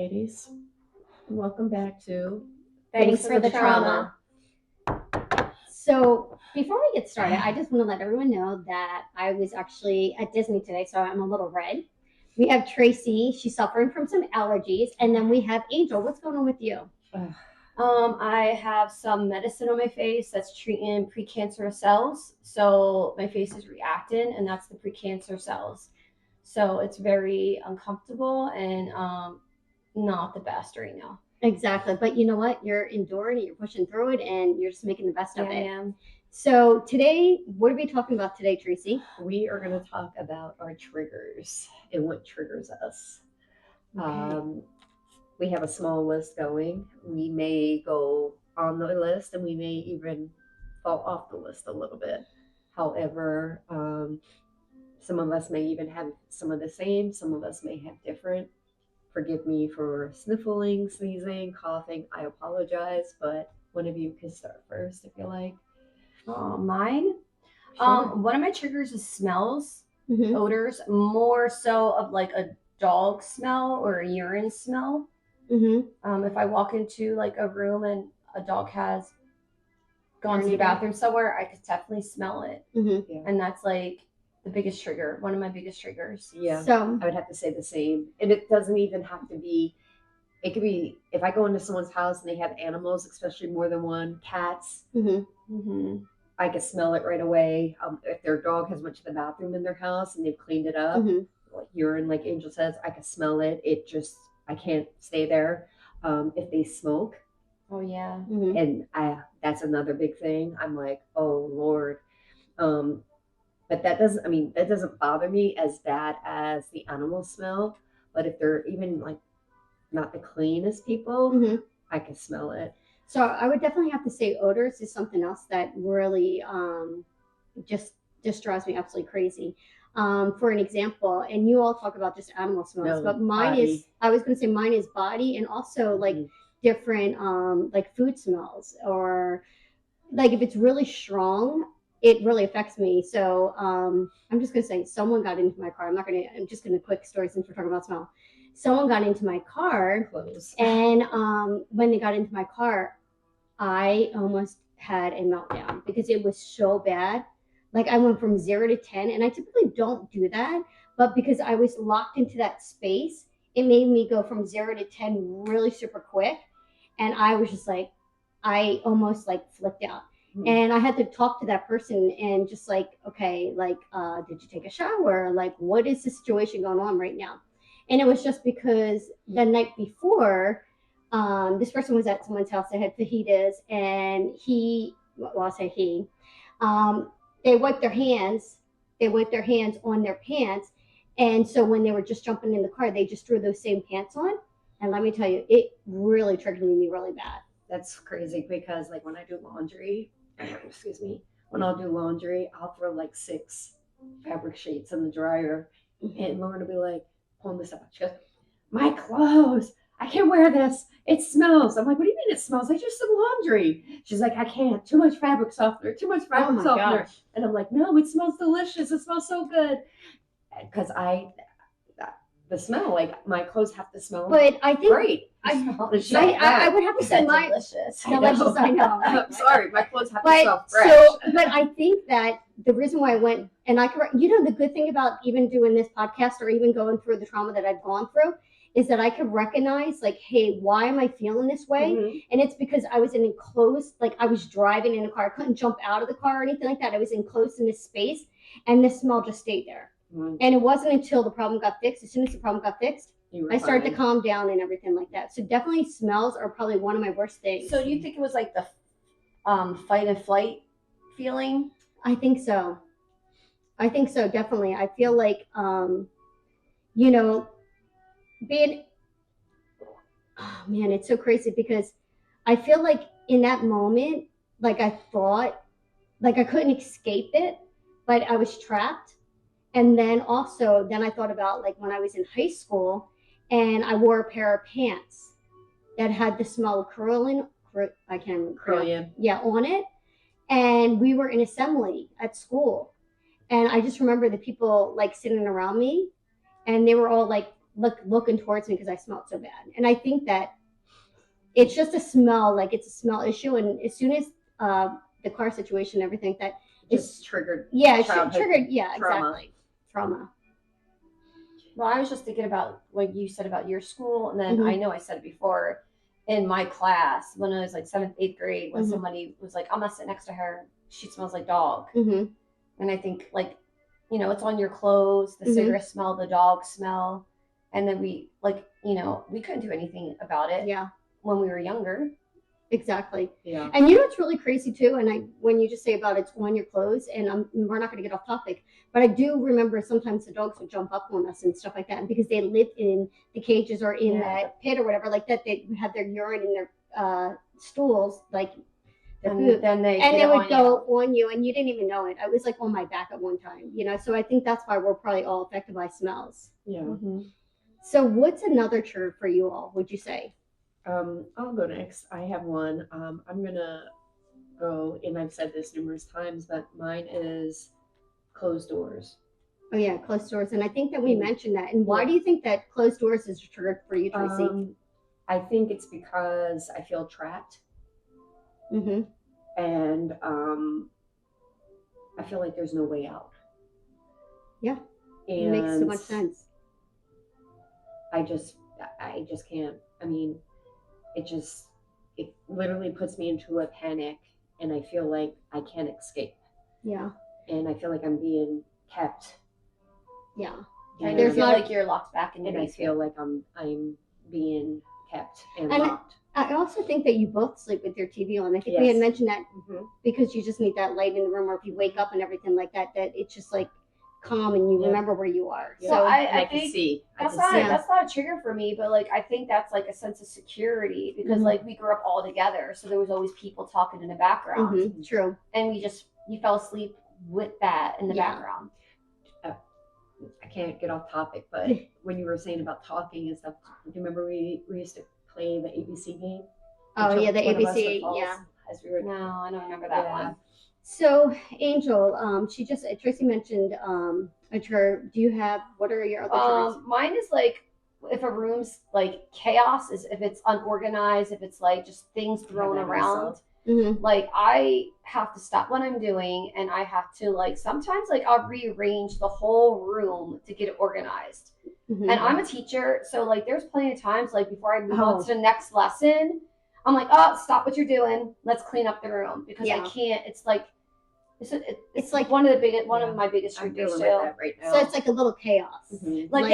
ladies. Welcome back to Thanks for the trauma. So before we get started, I just want to let everyone know that I was actually at Disney today, so I'm a little red. We have Tracy. She's suffering from some allergies. And then we have Angel. What's going on with you? I have some medicine on my face that's treating precancerous cells. So my face is reacting, and that's the precancer cells. So it's very uncomfortable and not the best right now. Exactly. But you know what? You're enduring it, you're pushing through it, and you're just making the best of it. I am. So today, what are we talking about today, Tracy? We are going to talk about our triggers and what triggers us. Okay. We have a small list going. We may go on the list and we may even fall off the list a little bit. However, some of us may even have some of the same, some of us may have different. Forgive me for sniffling, sneezing, coughing. I apologize, but one of you can start first if you like. Mine? Sure. One of my triggers is smells, Mhm. odors, more so of like a dog smell or a urine smell. Mm-hmm. If I walk into like a room and a dog has gone to the Urinated. bathroom somewhere, I could definitely smell it. Mm-hmm. Yeah. And that's like the biggest trigger, one of my biggest triggers. Yeah. So I would have to say the same. And it doesn't even have to be, it could be if I go into someone's house and they have animals, especially more than one, cats, I can smell it right away. If their dog has went to the bathroom in their house and they've cleaned it up, like urine, like Angel says, I can smell it. It just, I can't stay there. If they smoke, Oh yeah. and that's another big thing. I'm like, oh Lord. But that doesn't bother me as bad as the animal smell. But if they're even like not the cleanest people, I can smell it. So I would definitely have to say odors is something else that really just drives me absolutely crazy. For an example, and you all talk about just animal smells, No, but mine body. is, I was going to say mine is body and also like different like food smells, or like if it's really strong, it really affects me. So I'm just going to say someone got into my car. I'm just going to quick story since we're talking about smell. Someone got into my car, Clothes. and when they got into my car, I almost had a meltdown because it was so bad. Like I went from 0 to 10, and I typically don't do that, but because I was locked into that space, it made me go from 0 to 10 really super quick. And I was just like, I almost like flipped out. And I had to talk to that person and just like, okay, like, did you take a shower? Like, what is the situation going on right now? And it was just because the night before, this person was at someone's house. They had fajitas, and I'll say he, they wiped their hands. They wiped their hands on their pants, and so when they were just jumping in the car, they just threw those same pants on. And let me tell you, it really triggered me really bad. That's crazy because like when I do laundry, excuse me, when I'll do laundry, I'll throw like 6 fabric sheets in the dryer, and Lauren will be like, pulling this out. She goes, my clothes, I can't wear this. It smells. I'm like, what do you mean it smells? I just did laundry. She's like, I can't. Too much fabric softener. Too much fabric softener. Gosh. And I'm like, no, it smells delicious. It smells so good. Because the smell, like my clothes have to smell But I think great. I would have to say my delicious. delicious. I know. I'm sorry, my clothes have to But smell fresh. but I think that the reason why I went, and I could, the good thing about even doing this podcast or even going through the trauma that I've gone through is that I could recognize, like, hey, why am I feeling this way? And it's because I was in enclosed, like I was driving in a car. I couldn't jump out of the car or anything like that. I was enclosed in this space, and this smell just stayed there. And it wasn't until the problem got fixed. As soon as the problem got fixed, I started to calm down and everything like that. So definitely smells are probably one of my worst things. So do you think it was like the fight and flight feeling? I think so. Definitely. I feel like, being, oh man, it's so crazy because I feel like in that moment, like I thought, like I couldn't escape it, but I was trapped. And then also, then I thought about like when I was in high school and I wore a pair of pants that had the smell of I can't remember. Brilliant. Yeah, on it. And we were in assembly at school. And I just remember the people like sitting around me, and they were all like looking towards me because I smelled so bad. And I think that it's just a smell, like it's a smell issue. And as soon as the car situation and everything that just triggered. Yeah, it childhood triggered. Yeah, trauma. exactly. Trauma. Well, I was just thinking about what you said about your school, and then I know I said it before in my class when I was like 7th, 8th grade, when somebody was like, I'm gonna sit next to her, she smells like dog. And I think, like, you know, it's on your clothes, the cigarette smell, the dog smell, and then we, like, you know, we couldn't do anything about it. Yeah. When we were younger. Exactly. Yeah. And you know what's really crazy too, and when you just say about it's on your clothes, and we're not going to get off topic, but I do remember sometimes the dogs would jump up on us and stuff like that, and because they lived in the cages or in that pit or whatever like that, they had their urine in their stools, like their poop, then they would go on you, and you didn't even know it. I was like on my back at one time, you know. So I think that's why we're probably all affected by smells. Yeah. So what's another trigger for you all? Would you say? I'll go next. I have one. I'm gonna go, and I've said this numerous times, but mine is closed doors. Oh yeah, closed doors, and I think that we mentioned that. And why do you think that closed doors is triggered for you, Tracy? I think it's because I feel trapped, and I feel like there's no way out. Yeah, and it makes so much sense. I just can't. I mean, it literally puts me into a panic, and I feel like I can't escape. Yeah. And I feel like I'm being kept. Yeah. And I feel like you're locked back in your basement. I feel like I'm being kept and locked. I also think that you both sleep with your TV on. I think we had mentioned that because you just need that light in the room, or if you wake up and everything like that, that it's just like calm and you remember where you are. So I think that's not a trigger for me, but like I think that's like a sense of security because like we grew up all together, so there was always people talking in the background. True. And you fell asleep with that in the background. I can't get off topic, but when you were saying about talking and stuff, do you remember we used to play the ABC game? Oh yeah, the ABC. Yeah. No, I don't remember that one. So Angel, Tracy mentioned a trigger. Do you have, what are your other triggers? Mine is like if a room's like chaos, is if it's unorganized, if it's like just things thrown around. Like I have to stop what I'm doing, and I have to like sometimes like I'll rearrange the whole room to get it organized. And I'm a teacher, so like there's plenty of times like before I move on to the next lesson, I'm like, oh, stop what you're doing. Let's clean up the room because I can't. It's like it's like one of my biggest triggers too. Right now. So it's like a little chaos. I mean, when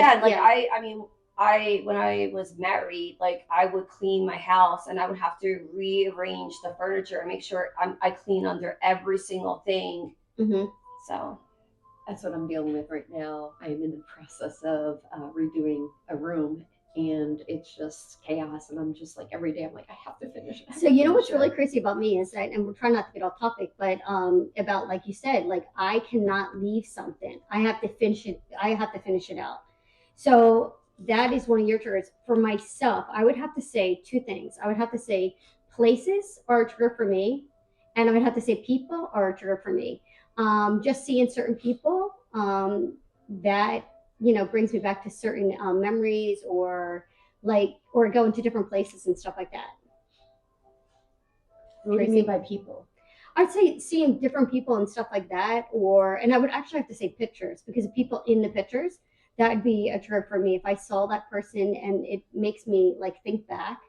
I was married, like I would clean my house and I would have to rearrange the furniture and make sure I clean under every single thing. So that's what I'm dealing with right now. I'm in the process of redoing a room, and it's just chaos. And I'm just like every day I'm like I have to finish it. So you know what's really crazy about me is that, and we're trying not to get off topic, but about like you said, like I cannot leave something. I have to finish it. I have to finish it out. So that is one of your triggers. For myself, I would have to say two things. I would have to say places are a trigger for me, and I would have to say people are a trigger for me. Just seeing certain people that brings me back to certain memories, or going to different places and stuff like that. What do you mean by people? I'd say seeing different people and stuff like that, and I would actually have to say pictures, because people in the pictures, that would be a trigger for me. If I saw that person and it makes me like think back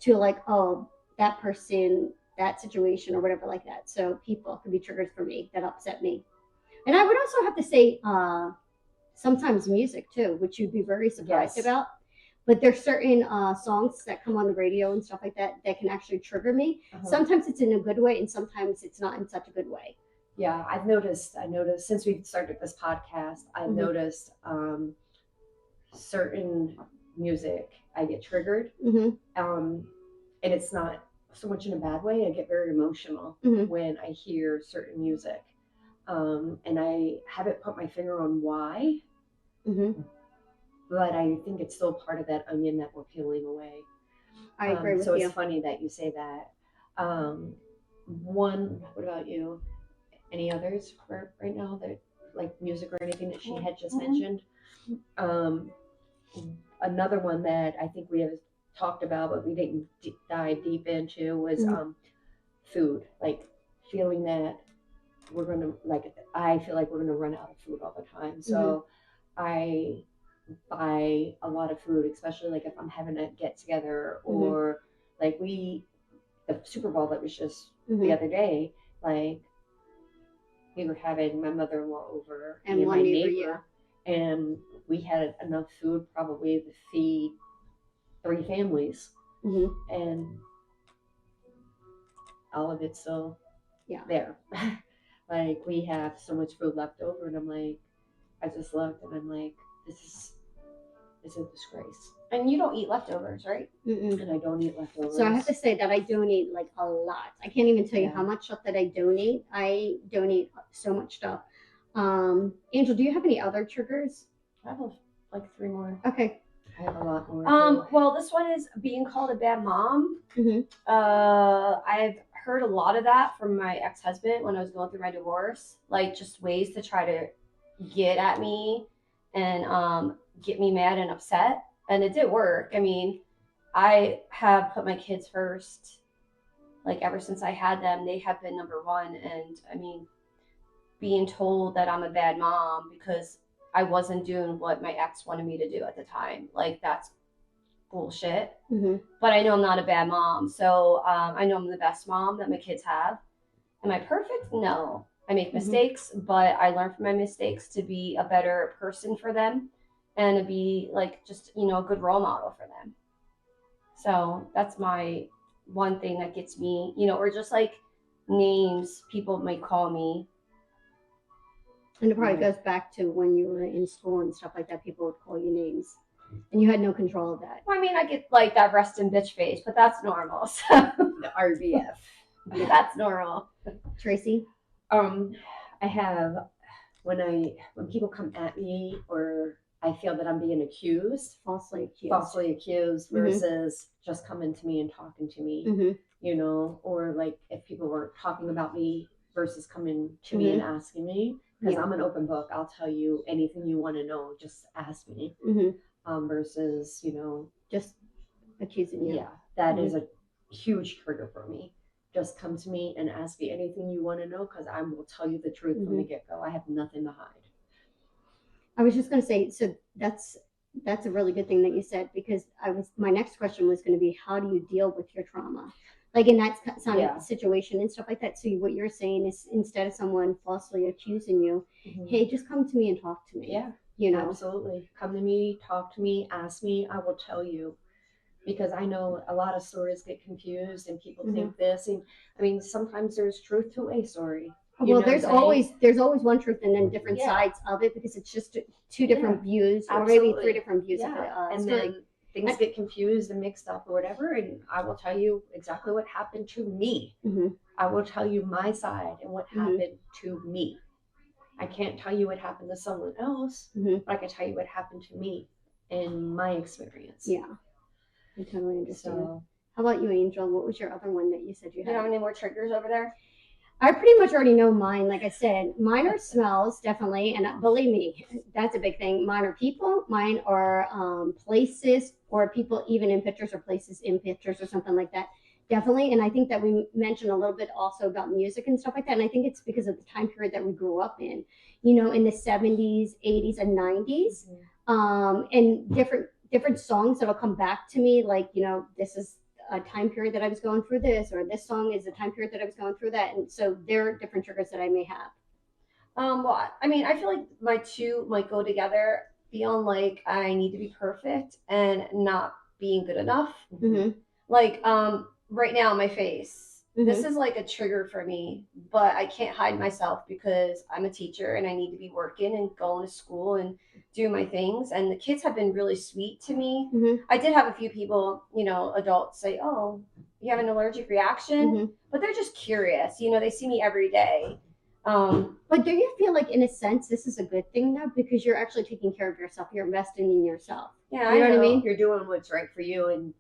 to like, oh, that person, that situation or whatever like that. So people could be triggers for me that upset me. And I would also have to say sometimes music too, which you'd be very surprised about. But there's certain songs that come on the radio and stuff like that that can actually trigger me. Sometimes it's in a good way, and sometimes it's not in such a good way. Yeah, I noticed since we started this podcast, I've noticed certain music I get triggered, and it's not so much in a bad way. I get very emotional when I hear certain music, and I haven't put my finger on why, but I think it's still part of that onion that we're peeling away. I agree with you. So it's funny that you say that. What about you? Any others for right now that like music or anything that she had just mentioned? another one that I think we have talked about, but we didn't dive deep into was food. Like feeling that we're gonna like I feel like we're gonna run out of food all the time. So I buy a lot of food, especially like if I'm having a get together or like the Super Bowl that was just the other day, like we were having my mother-in-law over And my one neighbor, and we had enough food probably to feed 3 families, and all of it's still there. Like we have so much food left over, and I'm like, I just looked and I'm like, this is a disgrace. And you don't eat leftovers, right? And I don't eat leftovers. So I have to say that I donate like a lot. I can't even tell you how much stuff that I donate. I donate so much stuff. Angel, do you have any other triggers? I have like 3 more. Okay. I have a lot more. Well, this one is being called a bad mom. I've heard a lot of that from my ex-husband when I was going through my divorce, like just ways to try to get at me and get me mad and upset. And it did work. I mean, I have put my kids first. Like ever since I had them, they have been number one. And I mean, being told that I'm a bad mom because I wasn't doing what my ex wanted me to do at the time, like that's bullshit. But I know I'm not a bad mom. So I know I'm the best mom that my kids have. Am I perfect? No. I make mistakes, but I learn from my mistakes to be a better person for them and to be like just, a good role model for them. So that's my one thing that gets me, or just like names people might call me. And it probably goes back to when you were in school and stuff like that, people would call you names and you had no control of that. Well, I mean, I get like that rest in bitch face, but that's normal. So the RBF. That's normal. Tracy? I have when people come at me or I feel that I'm being falsely accused versus just coming to me and talking to me, or like if people were talking about me versus coming to me and asking me, because I'm an open book. I'll tell you anything you want to know, just ask me. Versus, just accusing you. Yeah, that is a huge trigger for me. Just come to me and ask me anything you want to know, because I will tell you the truth from the get-go. I have nothing to hide. I was just going to say, so that's a really good thing that you said, because my next question was going to be, how do you deal with your trauma? Like in that kind of situation and stuff like that. So what you're saying is, instead of someone falsely accusing you, hey, just come to me and talk to me. Yeah, absolutely. Come to me, talk to me, ask me. I will tell you. Because I know a lot of stories get confused and people think this. And I mean, sometimes there's truth to a story. Well, there's always one truth and then different sides of it, because it's just 2 different views or maybe 3 different views of it. And then things get confused and mixed up or whatever. And I will tell you exactly what happened to me. I will tell you my side and what happened to me. I can't tell you what happened to someone else, but I can tell you what happened to me in my experience. Yeah. I totally understand. So, how about you, Angel? What was your other one that you said you had? Do you have any more triggers over there? I pretty much already know mine. Like I said, mine are smells, definitely. And believe me, that's a big thing. Mine are people. Mine are places, or people even in pictures, or places in pictures or something like that. Definitely. And I think that we mentioned a little bit also about music and stuff like that. And I think it's because of the time period that we grew up in, in the 70s, 80s, and 90s. And different songs that'll come back to me, like, this is a time period that I was going through this, or this song is a time period that I was going through that. And so there are different triggers that I may have. Well, I mean, I feel like my 2 might go together, feeling like I need to be perfect and not being good enough. Like, right now, my face, this is like a trigger for me, but I can't hide myself because I'm a teacher and I need to be working and going to school and do my things. And the kids have been really sweet to me. I did have a few people, adults say, oh, you have an allergic reaction, but they're just curious. They see me every day. But do you feel like, in a sense, this is a good thing though, because you're actually taking care of yourself, you're investing in yourself? Yeah, you know what I mean? You're doing what's right for you, and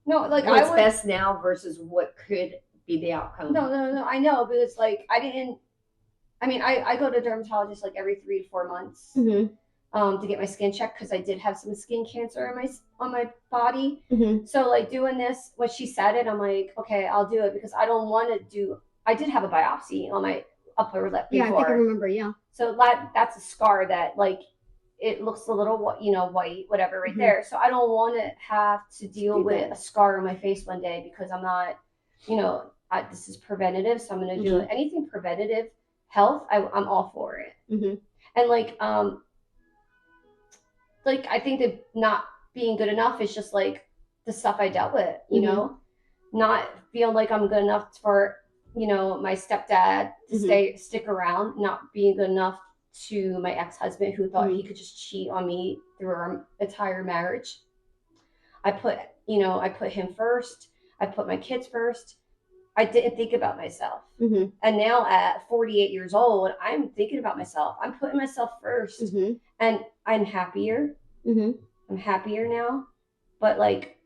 what's best now versus what could be the outcome. No, I know, but it's like I go to dermatologist like every 3 to 4 months. to get my skin checked because I did have some skin cancer on my body. Mhm. So like doing this, when she said it, I'm like, okay, I'll do it because I don't want to do. I did have a biopsy on my upper lip Yeah, before. I think I remember. Yeah. So that's a scar that like it looks a little white, whatever, right Mhm. there. So I don't want to have to deal Do with that. a scar on my face one day because I'm not, this is preventative, so I'm going to do it. Anything preventative health, I'm all for it. Mhm. And like I think that not being good enough is just like the stuff I dealt with, not feeling like I'm good enough for, my stepdad to stick around, not being good enough to my ex-husband who thought he could just cheat on me through our entire marriage. I put him first. I put my kids first. I didn't think about myself. Mhm. And now at 48 years old, I'm thinking about myself. I'm putting myself 1st. Mhm. And I'm happier. Mhm. I'm happier now. But like,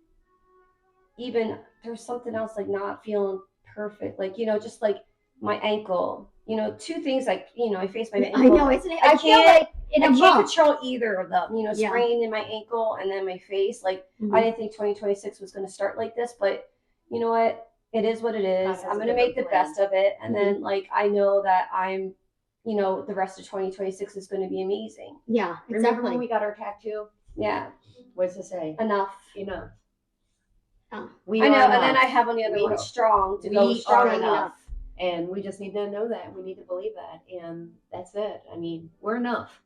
even there's something else, like not feeling perfect. Like, just like my ankle, two things like, I face my ankle. I know, isn't it? I feel like I can't control either of them, Yeah. sprain in my ankle and then my face. Like, I didn't think 2026 was going to start like this, but you know what? It is what it is. I'm going to make the best of it. And then like, I know that I'm, the rest of 2026 is going to be amazing. Yeah, Remember when exactly. we got our tattoo? Yeah. What's it say? Enough. Enough. Oh. We I know. are And enough. then I have on the other We one, are- strong, to we go strong are enough. And we just need to know that. We need to believe that. And that's it. I mean, we're enough.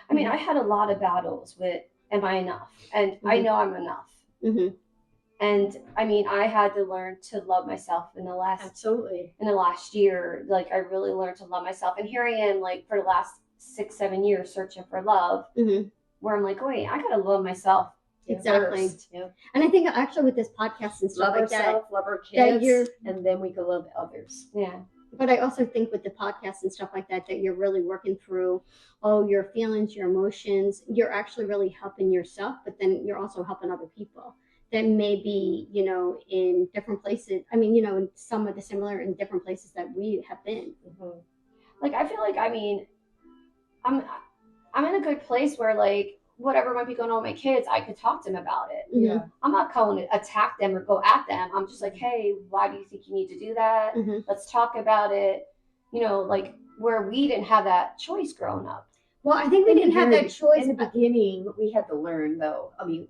I mean, I had a lot of battles with, am I enough? And I know I'm enough. Mhm. And I mean, I had to learn to love myself in the last year. Like, I really learned to love myself. And here I am, like, for the last 6-7 years searching for love, where I'm like, wait, I gotta love myself. Exactly. First. Yep. And I think actually with this podcast and stuff Love like ourselves, that, love our that kids, and then we can love others. Yeah. but I also think with the podcast and stuff like that, that you're really working through all your feelings, your emotions. You're actually really helping yourself, but then you're also helping other people that may be, in different places. I mean, in some of the similar in different places that we have been. Mm-hmm. Like, I feel like, I mean, I'm in a good place where, like, whatever might be going on with my kids, I could talk to them about it. Yeah. I'm not calling to attack them or go at them. I'm just like, hey, why do you think you need to do that? Let's talk about it. Like, where we didn't have that choice growing up. Well, I think we didn't have that choice. In the beginning, we had to learn, though. I mean,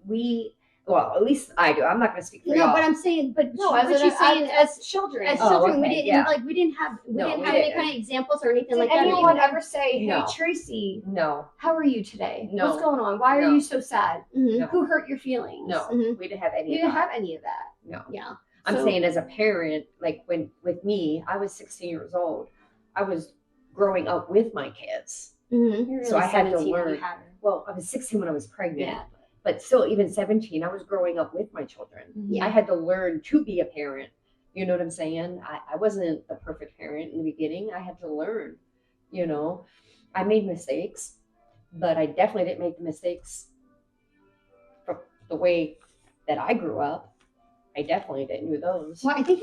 well, at least I do. I'm not going to speak for y'all. No, but I'm saying, but No, what she's saying as children. As Oh, children, okay, we didn't have any didn't. kind of examples or anything Did like that. anyone ever say, hey, No. Tracy, No. how are you today? No. What's going on? Why are No. you so sad? No. Who hurt your feelings? No, we didn't have any We of didn't that. have any of that. No. Yeah. I'm So- saying as a parent, like with me, I was 16 years old. I was growing up with my kids. Mm-hmm. So I had to 17 when you learn. had her. Well, I was 16 when I was pregnant. Yeah. But still, even 17, I was growing up with my children. Yeah. I had to learn to be a parent. You know what I'm saying? I wasn't the perfect parent in the beginning. I had to learn, I made mistakes, but I definitely didn't make the mistakes from the way that I grew up. I definitely didn't do those. Well, I think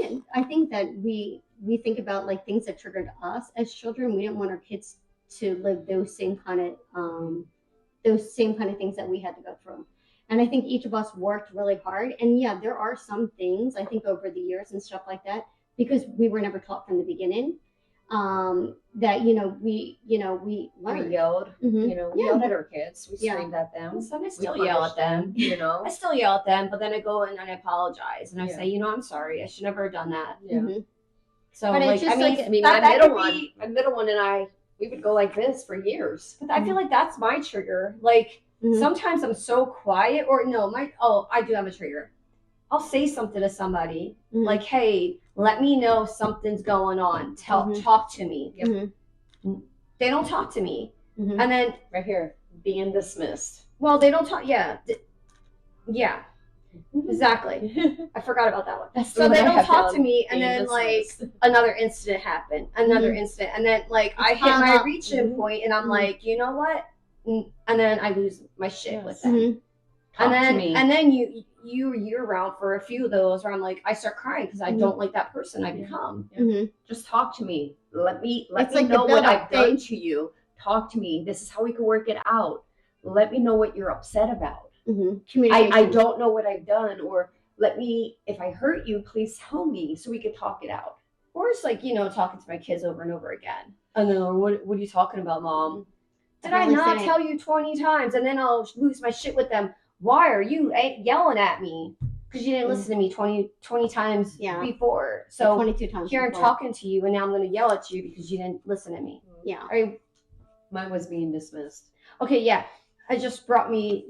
that we think about like things that triggered us as children. We didn't want our kids to live those same kind of things that we had to go through. And I think each of us worked really hard. And yeah, there are some things I think over the years and stuff like that, because we were never taught from the beginning, that we learned. We yelled, we yelled at our kids. We Yeah. screamed at them. I We still yell punished at them. I still yell at them, but then I go in and I apologize and I Yeah. say, I'm sorry. I should never have done that. Yeah. Mhm. So, But it's like, just I mean, my that middle could one, be- we would go like this for years. But I feel like that's my trigger. Like, Mhm. sometimes I'm so quiet, or no, I do have a trigger. I'll say something to somebody, Mhm. like, hey, let me know if something's going on. Mhm. Talk to me. Yep. Mhm. They don't talk to me. Mhm. And then, Right here, being dismissed. well, they don't talk. Yeah. Exactly. I forgot about that one. That's the So one they I don't have talk down, to me, and being then like dismissed. another incident happened, another incident, and then like I hit my reaching point, and I'm Mhm. like, you know what? And then I lose my shit with Yes. them. Mhm. Talk to And me. then you're around for a few of those where I'm like, I start crying because I Mhm. don't like that person I Yeah. become. Mhm. Just talk to me. Let me It's like the know what build-up I've done phase. to you. Talk to me. This is how we can work it out. let me know what you're upset about. Communication. I don't know what I've done, or let me, if I hurt you, please tell me so we can talk it out. Or it's like, talking to my kids over and over again. And then, what are you talking about, Mom? Did I not tell you 20 times? And then I'll lose my shit with them. Why are you yelling at me? Because you didn't listen to me 20 times before. So 22 times here before. I'm talking to you, and now I'm going to yell at you because you didn't listen to me. Yeah. Mine was being dismissed. Okay, yeah. It just brought me,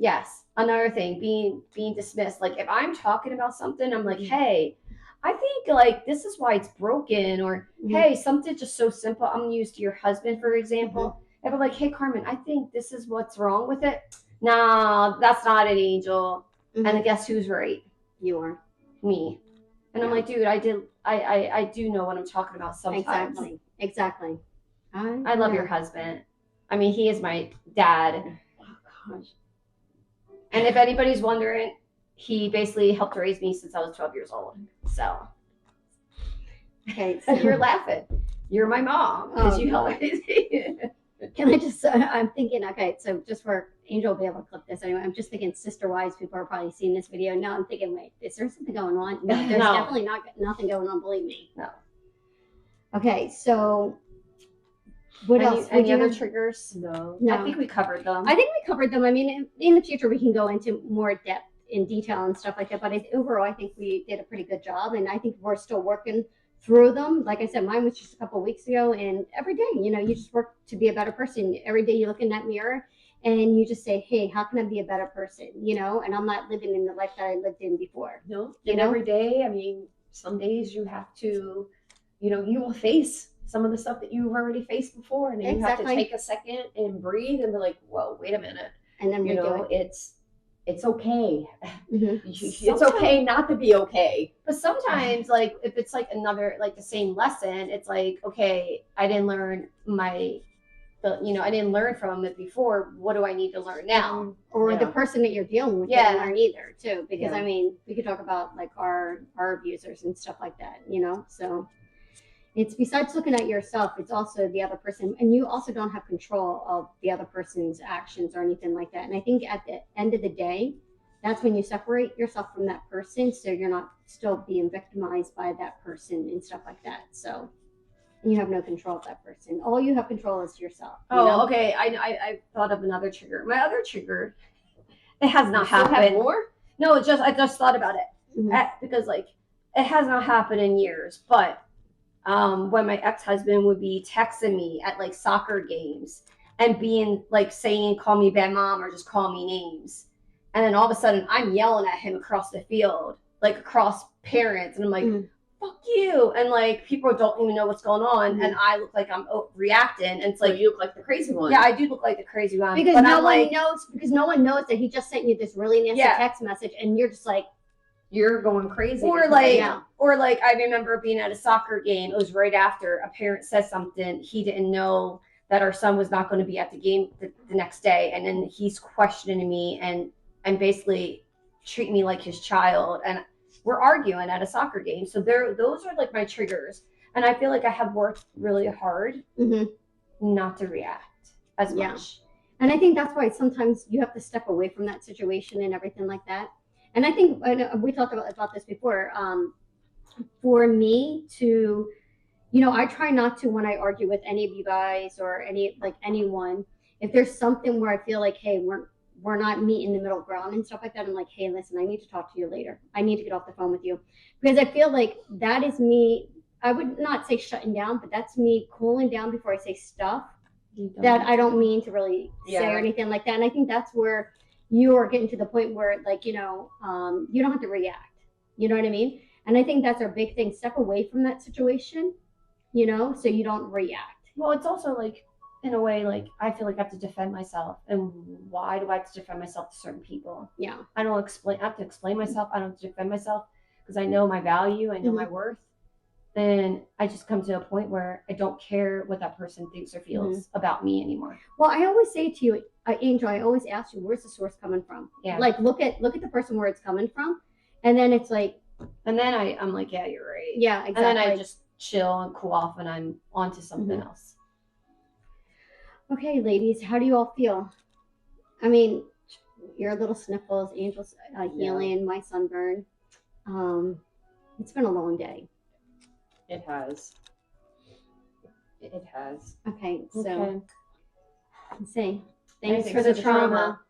another thing, being dismissed. Like, if I'm talking about something, I'm like, hey, I think, like, this is why it's broken. Or, hey, something just so simple. I'm going to use to your husband, for example. If I'm like, hey, Carmen, I think this is what's wrong with it. Nah, that's not it, Angel. And I guess who's right? You are. Me. And I'm like, dude, I do know what I'm talking about sometimes. Exactly. I love your husband. I mean, he is my dad. Oh, gosh. And if anybody's wondering, he basically helped raise me since I was 12 years old. So. Okay. So you're laughing. You're my mom because you helped raise me. Can I just, I'm thinking, okay, so just for Angel will be able to clip this anyway. I'm just thinking sister-wise, people are probably seeing this video. Now I'm thinking, wait, is there something going on? No, there's definitely nothing going on, believe me. No. Okay, so what else? Any other triggers? No. I think we covered them. I think we covered them. I mean, in the future, we can go into more depth in detail and stuff like that. But overall, I think we did a pretty good job. And I think we're still working through them. Like I said, mine was just a couple of weeks ago. And every day, you just work to be a better person. Every day you look in that mirror and you just say, hey, how can I be a better person? And I'm not living in the life that I lived in before. No. And every day, I mean, some days you have to, you will face some of the stuff that you've already faced before, and then you have to take a second and breathe and be like, whoa, wait a minute. And then it's okay. It's okay not to be okay. But sometimes, like, if it's like another, like the same lesson, it's like, okay, I didn't learn I didn't learn from it before. What do I need to learn now? Or the person that you're dealing with didn't learn either, too. Because, I mean, we could talk about, like, our abusers and stuff like that, So it's besides looking at yourself, it's also the other person. And you also don't have control of the other person's actions or anything like that. And I think at the end of the day, that's when you separate yourself from that person. So you're not still being victimized by that person and stuff like that. So you have no control of that person. All you have control is yourself. Okay. I thought of another trigger. My other trigger, it has not happened. Have more? No, I just thought about it because like it has not happened in years. But when my ex-husband would be texting me at like soccer games and being like saying, call me bad mom or just call me names. And then all of a sudden I'm yelling at him across the field, like across parents. And I'm like, fuck you. And like people don't even know what's going on. And I look like I'm reacting. And it's like, you look like the crazy one. Yeah, I do look like the crazy one. Because no one knows that he just sent you this really nasty text message and you're just like, you're going crazy. Or like I remember being at a soccer game. It was right after a parent said something. He didn't know that our son was not going to be at the game the next day. And then he's questioning me and basically treating me like his child. And we're arguing at a soccer game. So those are like my triggers. And I feel like I have worked really hard not to react as much. And I think that's why sometimes you have to step away from that situation and everything like that. And I think we talked about this before. For me to, I try not to, when I argue with any of you guys or anyone, if there's something where I feel like, hey, we're not meeting the middle ground and stuff like that, I'm like, hey, listen, I need to talk to you later. I need to get off the phone with you. Because I feel like that is me, I would not say shutting down, but that's me cooling down before I say stuff that I don't mean to really say or anything like that. And I think that's where you are getting to the point where, like, you don't have to react. You know what I mean? And I think that's our big thing. Step away from that situation, so you don't react. Well, it's also like, in a way, like, I feel like I have to defend myself. And why do I have to defend myself to certain people? Yeah. I have to explain myself. I don't have to defend myself because I know my value. I know my worth. Then I just come to a point where I don't care what that person thinks or feels about me anymore. Well, I always say to you, Angel, I always ask you, where's the source coming from? Yeah. Like, look at the person where it's coming from. And then it's like. And then I'm like, yeah, you're right. Yeah, exactly. And then I just chill and cool off and I'm on to something else. Okay, ladies, how do you all feel? I mean, your little sniffles, Angel's Yeah. healing, my sunburn. It's been a long day. It has. It has. Okay, so Okay. let's see. Thanks for the trauma.